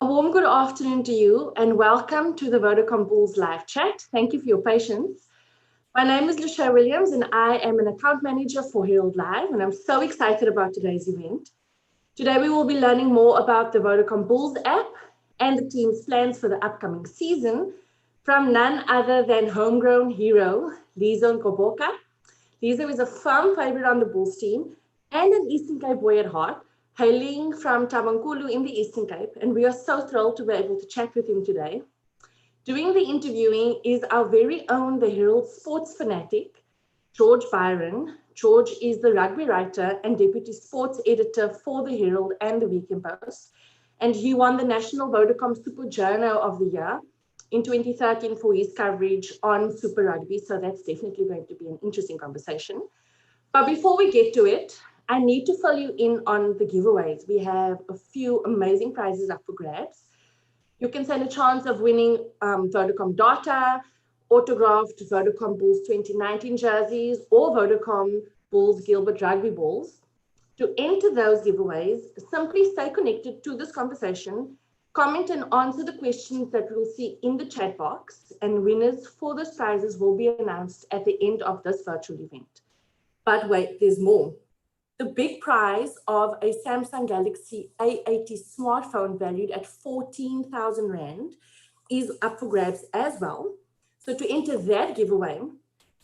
A warm good afternoon to you and welcome to the Vodacom Bulls live chat. Thank you for your patience. My name is Lizo Williams and I am an account manager for Herald Live, and I'm so excited about today's event. Today we will be learning more about the Vodacom Bulls app and the team's plans for the upcoming season from none other than homegrown hero Lizo Gqoboka. Lizo is a firm favorite on the Bulls team and an Eastern Cape boy at heart, hailing from Tabankulu in the Eastern Cape, and we are so thrilled to be able to chat with him today. Doing the interviewing is our very own The Herald sports fanatic, George Byron. George is the rugby writer and deputy sports editor for The Herald and The Weekend Post, and he won the National Vodacom Super Journo of the Year in 2013 for his coverage on Super Rugby, so that's definitely going to be an interesting conversation. But before we get to it, I need to fill you in on the giveaways. We have a few amazing prizes up for grabs. You can stand a chance of winning Vodacom data, autographed Vodacom Bulls 2019 jerseys, or Vodacom Bulls Gilbert rugby balls. To enter those giveaways, simply stay connected to this conversation, comment and answer the questions that we'll see in the chat box, and winners for those prizes will be announced at the end of this virtual event. But wait, there's more. The big prize of a Samsung Galaxy A80 smartphone valued at 14,000 Rand is up for grabs as well. So to enter that giveaway,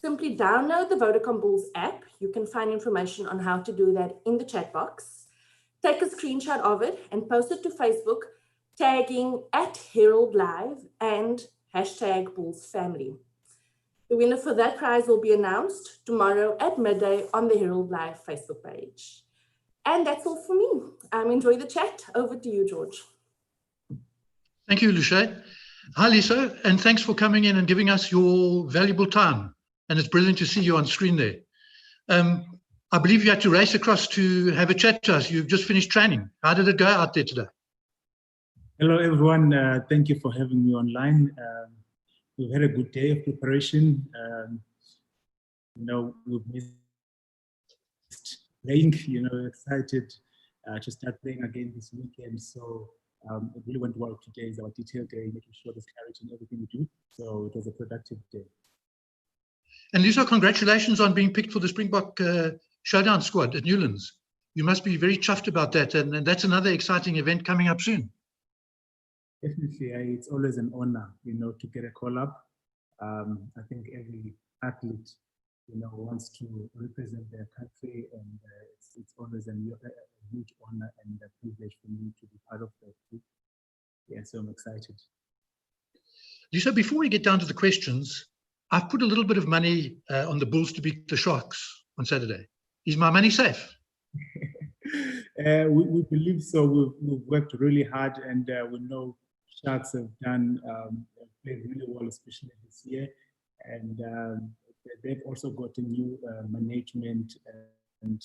simply download the Vodacom Bulls app. You can find information on how to do that in the chat box. Take a screenshot of it and post it to Facebook, tagging @Herald Live and #BullsFamily. The winner for that prize will be announced tomorrow at midday on the Herald Live Facebook page. And that's all for me. Enjoy the chat. Over to you, George. Thank you, Lizo. Hi, Lizo, and thanks for coming in and giving us your valuable time. And it's brilliant to see you on screen there. I believe you had to race across to have a chat to us. You've just finished training. How did it go out there today? Hello, everyone. Thank you for having me online. We've had a good day of preparation. We've missed playing, excited to start playing again this weekend. So it really went well. Today is our detailed day, making sure there's clarity in everything we do. So it was a productive day. And Lizo, congratulations on being picked for the Springbok Showdown squad at Newlands. You must be very chuffed about that. And that's another exciting event coming up soon. Definitely, it's always an honor, to get a call up. I think every athlete, wants to represent their country, and it's always a huge honor and a privilege for me to be part of that group. Yeah, so I'm excited. Lizo, before we get down to the questions, I've put a little bit of money on the Bulls to beat the Sharks on Saturday. Is my money safe? We believe so. We've worked really hard, and we know Sharks have played really well, especially this year, and they've also got a new management and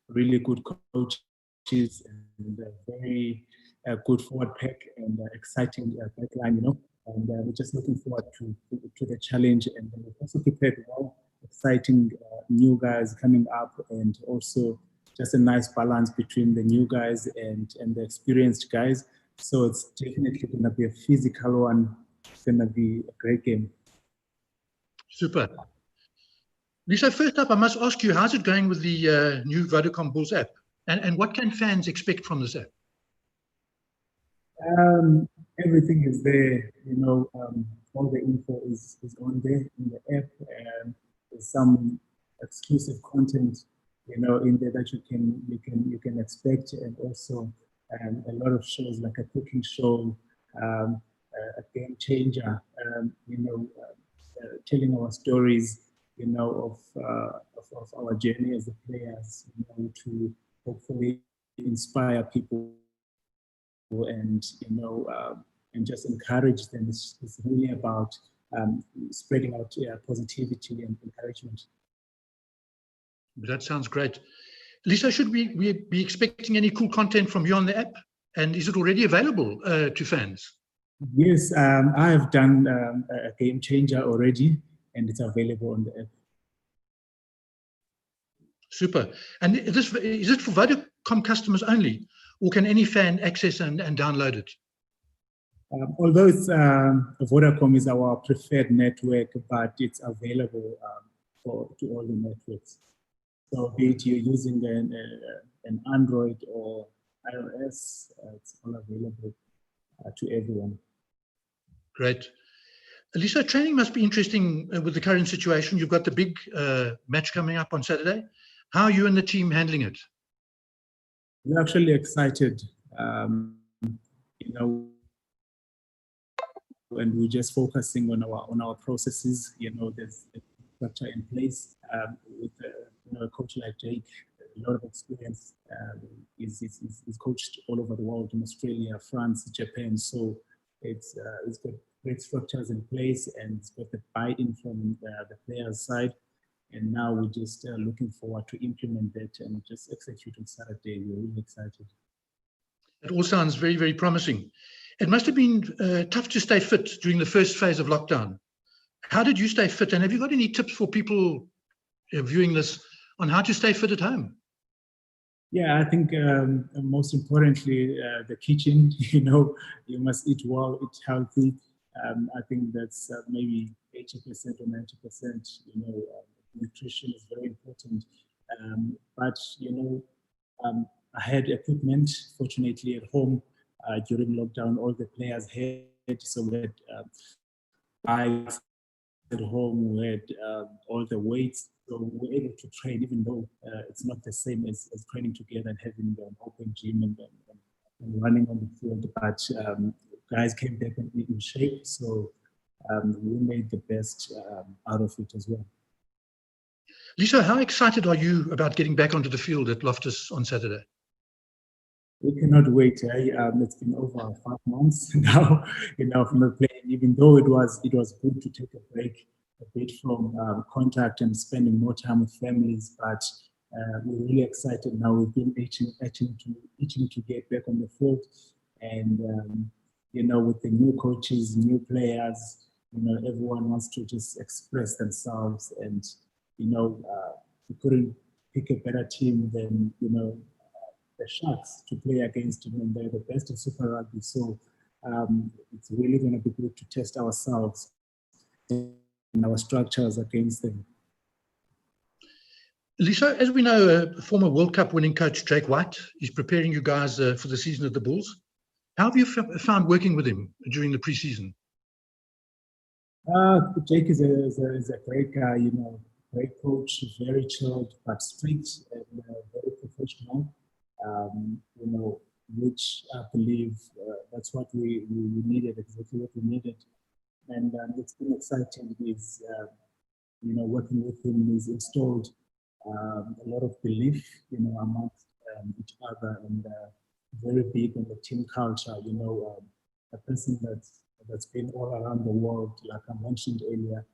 really good coaches and a very good forward pack and exciting backline, and we're just looking forward to the challenge, and we've also prepared well, exciting new guys coming up, and also just a nice balance between the new guys and the experienced guys. So it's definitely going to be a physical one. It's going to be a great game. Super. Lizo, first up, I must ask you, how's it going with the new Vodacom Bulls app? And what can fans expect from this app? Everything is there. All the info is on there in the app. There's some exclusive content, in there that you can expect, and also a lot of shows like a cooking show, a game changer, telling our stories, of our journey as the players, to hopefully inspire people and just encourage them. It's really about spreading out positivity and encouragement. That sounds great. Lizo, should we be expecting any cool content from you on the app? And is it already available to fans? Yes, I have done a game changer already, and it's available on the app. Super. And is it for Vodacom customers only, or can any fan access and download it? Although it's Vodacom is our preferred network, but it's available to all the networks. So be it you're using an Android or iOS, it's all available to everyone. Great. Lizo, training must be interesting with the current situation. You've got the big match coming up on Saturday. How are you and the team handling it? We're actually excited, and we're just focusing on our processes. There's a structure in place with a coach like Jake, a lot of experience. He's coached all over the world, in Australia, France, Japan. So it's got great structures in place, and it's got the buy-in from the players' side. And now we're just looking forward to implement that and just execute on Saturday. We're really excited. It all sounds very, very promising. It must have been tough to stay fit during the first phase of lockdown. How did you stay fit? And have you got any tips for people viewing this on how to stay fit at home? Yeah, I think most importantly, the kitchen, you must eat well, eat healthy. I think that's maybe 80% or 90%, nutrition is very important. But I had equipment, fortunately, at home during lockdown. All the players had, so we had bikes at home, we had all the weights, so we were able to train, even though it's not the same as training together and having an open gym and running on the field. But guys came back in shape, so we made the best out of it as well. Lizo, how excited are you about getting back onto the field at Loftus on Saturday? We cannot wait. It's been over 5 months now, from the playing. Even though it was good to take a break a bit from contact and spending more time with families, but we're really excited now. We've been itching to get back on the field, and with the new coaches, new players, everyone wants to just express themselves, and we couldn't pick a better team than the Sharks to play against, and they're the best in Super Rugby. So it's really going to be good to test ourselves and our structures against them. Lizo, as we know, former World Cup winning coach Jake White is preparing you guys for the season at the Bulls. How have you found working with him during the preseason? Jake is a great guy, great coach, very chilled but strict and very professional. Which I believe that's what we needed, exactly what we needed. And it's been exciting. He's, working with him, he's installed a lot of belief, amongst each other, and very big on the team culture. A person that's been all around the world, like I mentioned earlier,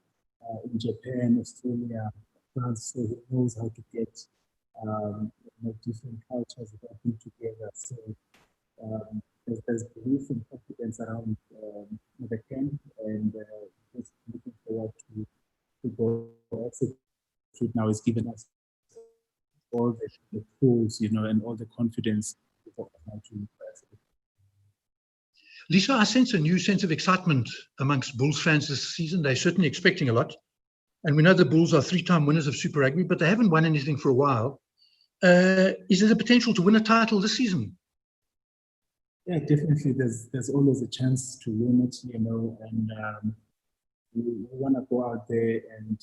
in Japan, Australia, France, so he knows how to get different cultures working together. So there's belief and confidence around the camp, and just looking forward to go execute. Now is giving us all the tools, and all the confidence to execute. Lizo, I sense a new sense of excitement amongst Bulls fans this season. They're certainly expecting a lot. And we know the Bulls are 3-time winners of Super Rugby, but they haven't won anything for a while. Is there the potential to win a title this season? Yeah, definitely. There's always a chance to win it, and we want to go out there and,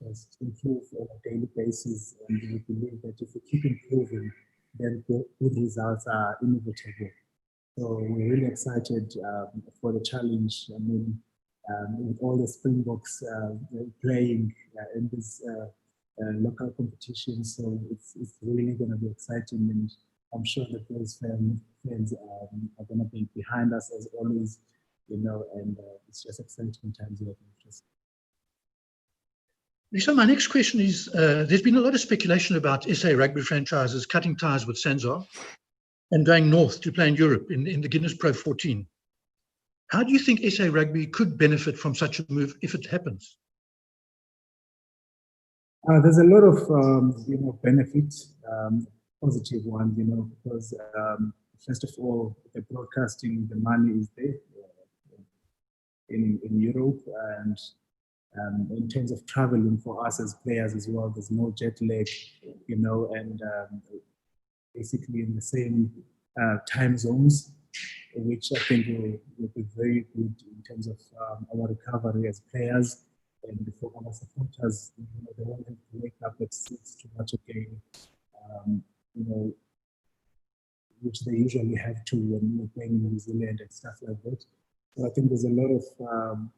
just improve on a daily basis. And we believe that if we keep improving, then good results are inevitable. So we're really excited for the challenge. I mean, with all the Springboks playing in this local competition, so it's really going to be exciting, and I'm sure that those fans are going to be behind us as always, and it's just exciting times here. So my next question is, there's been a lot of speculation about SA rugby franchises cutting ties with Sanzar and going north to play in Europe in the Guinness Pro 14. How do you think SA rugby could benefit from such a move if it happens? There's a lot of benefits, positive ones, because first of all, the broadcasting, the money is there in Europe, and in terms of traveling for us as players as well, there's no jet lag, you know, and basically in the same time zones, which I think will be very good in terms of our recovery as players. And for our supporters, you know, they won't have to wake up at 6 to watch a game, you know, which they usually have to when we're playing in New Zealand and stuff like that. So I think there's a lot of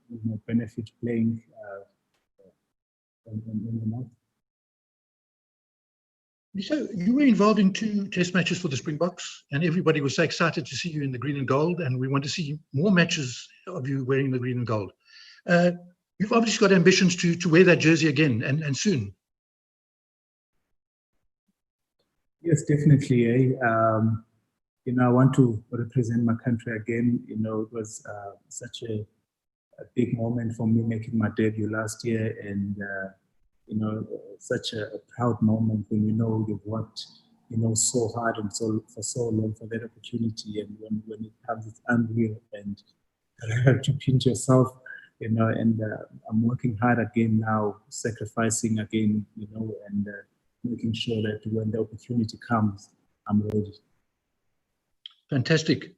you know, benefit playing in the north. So you were involved in 2 test matches for the Springboks, and everybody was so excited to see you in the green and gold, and we want to see more matches of you wearing the green and gold. You've obviously got ambitions to wear that jersey again, and soon. Yes, definitely. You know, I want to represent my country again. You know, it was such a big moment for me making my debut last year, and you know, such a proud moment when you know you've worked, you know, so hard and for so long for that opportunity, and when it comes, it's unreal, and you have to pinch yourself, you know. And I'm working hard again now, sacrificing again, you know, and making sure that when the opportunity comes, I'm ready. Fantastic.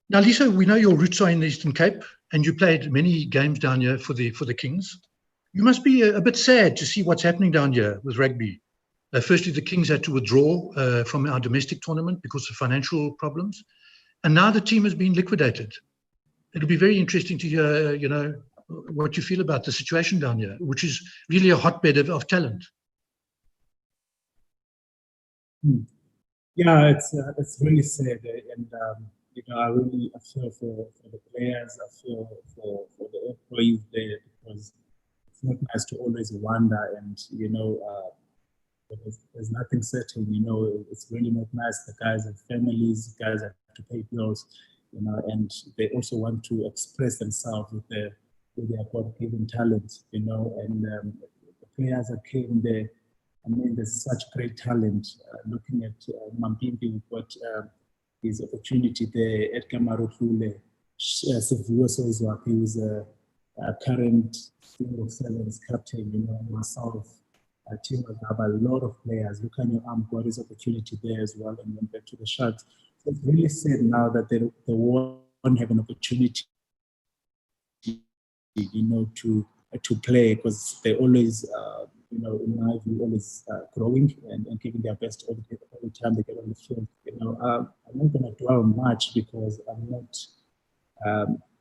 Now, Lizo, we know your roots are in the Eastern Cape, and you played many games down here for the Kings. You must be a bit sad to see what's happening down here with rugby. Firstly, the Kings had to withdraw from our domestic tournament because of financial problems, and now the team has been liquidated. It'll be very interesting to hear, you know, what you feel about the situation down here, which is really a hotbed of talent. Yeah, it's really sad, and you know, I feel for the players, I feel for the employees there, because it's not nice to always wonder, and you know, there's nothing certain. You know, it's really not nice. The guys have families, guys have to pay bills, you know, and they also want to express themselves with their God-given talent, you know, and the players that came there. I mean, there's such great talent. Looking at Mampimpi, we've got his opportunity there. Edgar Marotlule, Sivuyo Sozwak, he was a current Team of Sevens captain, you know, myself, Team of a lot of players. Look at your arm, got his opportunity there as well, and went back to the Sharks. So it's really sad now that they won't have an opportunity, you know, to play, because they always, you know, in my view, always growing and giving their best every time they get on the field. You know, I'm not going to dwell much because I'm not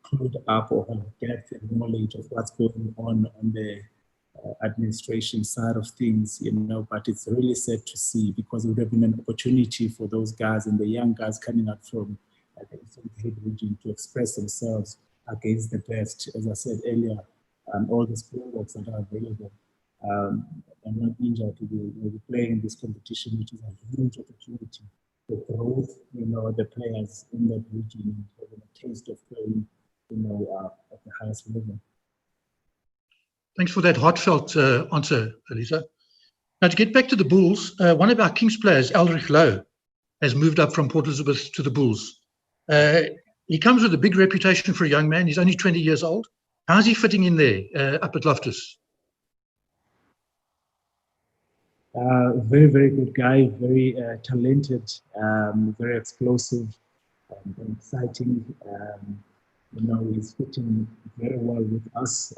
clued up or have depth and knowledge of what's going on the administration side of things, you know, but it's really sad to see, because it would have been an opportunity for those guys and the young guys coming out from the Eastern Cape region to express themselves against the best. As I said earlier, all the Springboks that are available and not injured will be playing in this competition, which is a huge opportunity for growth, you know, the players in that region and having a taste of playing, you know, at the highest level. Thanks for that heartfelt answer, Lizo. Now, to get back to the Bulls, one of our Kings players, Elrich Lowe, has moved up from Port Elizabeth to the Bulls. He comes with a big reputation for a young man. He's only 20 years old. How's he fitting in there up at Loftus? Very, very good guy, very talented, very explosive, and exciting. You know, he's fitting very well with us.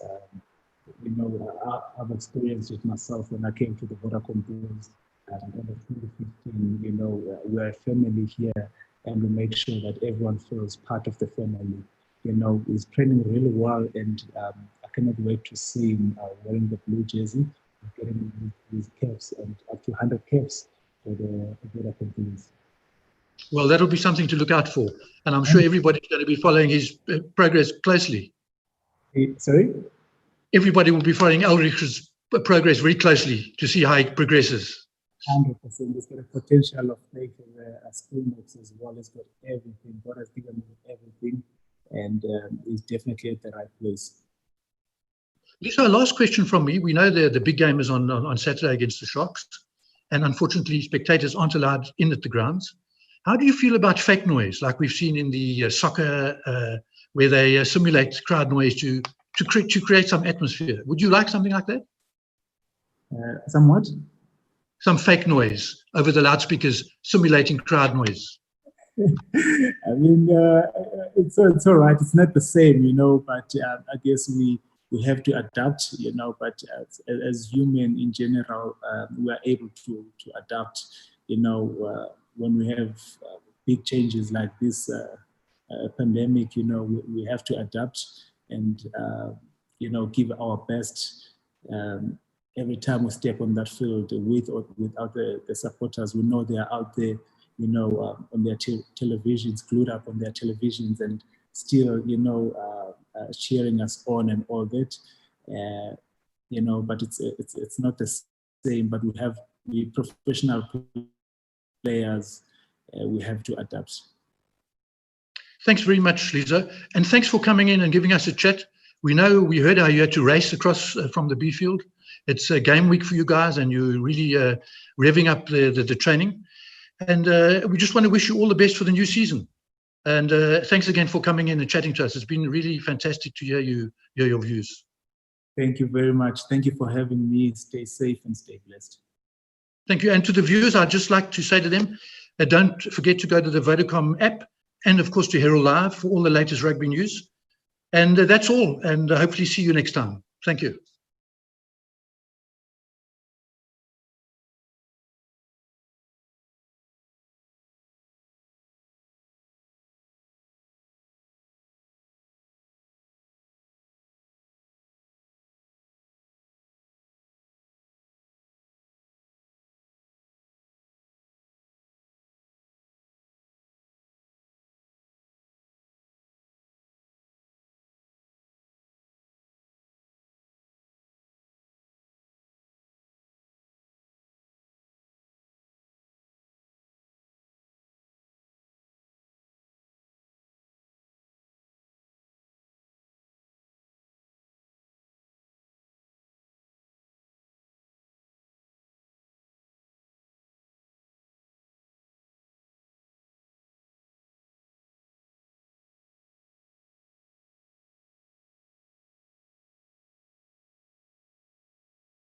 You know, I've experienced it myself when I came to the Vodacom Bulls in 2015. You know, we're a family here, and we make sure that everyone feels part of the family. You know, he's training really well, and I cannot wait to see him wearing the blue jersey, getting his caps, and up to 100 caps for the Vodacom Bulls. Well, that'll be something to look out for, and I'm sure everybody's going to be following his progress closely. Sorry? Everybody will be following Elrich's progress very closely to see how he progresses. 100%. He's got a potential of playing for the Springboks as well. He's got everything. God has given him everything, and he's definitely at the right place. So, last question from me. We know the big game is on Saturday against the Sharks, and unfortunately, spectators aren't allowed in at the grounds. How do you feel about fake noise, like we've seen in the soccer, where they simulate crowd noise to create some atmosphere? Would you like something like that? Somewhat? Some fake noise over the loudspeakers simulating crowd noise. I mean, it's all right. It's not the same, you know, but I guess we have to adapt, you know, but as human in general, we are able to adapt, you know, when we have big changes like this pandemic, you know, we have to adapt and, you know, give our best every time we step on that field, with or without the supporters. We know they are out there, you know, on their televisions, glued up on their televisions, and still, you know, cheering us on and all that. You know, but it's not the same. But we have the professional players. We have to adapt. Thanks very much, Lizo, and thanks for coming in and giving us a chat. We heard how you had to race across from the B field. It's a game week for you guys, and you're really revving up the training. And we just want to wish you all the best for the new season. And thanks again for coming in and chatting to us. It's been really fantastic to hear your views. Thank you very much. Thank you for having me. Stay safe and stay blessed. Thank you. And to the viewers, I'd just like to say to them, don't forget to go to the Vodacom app and, of course, to Herald Live for all the latest rugby news. And that's all. And hopefully see you next time. Thank you.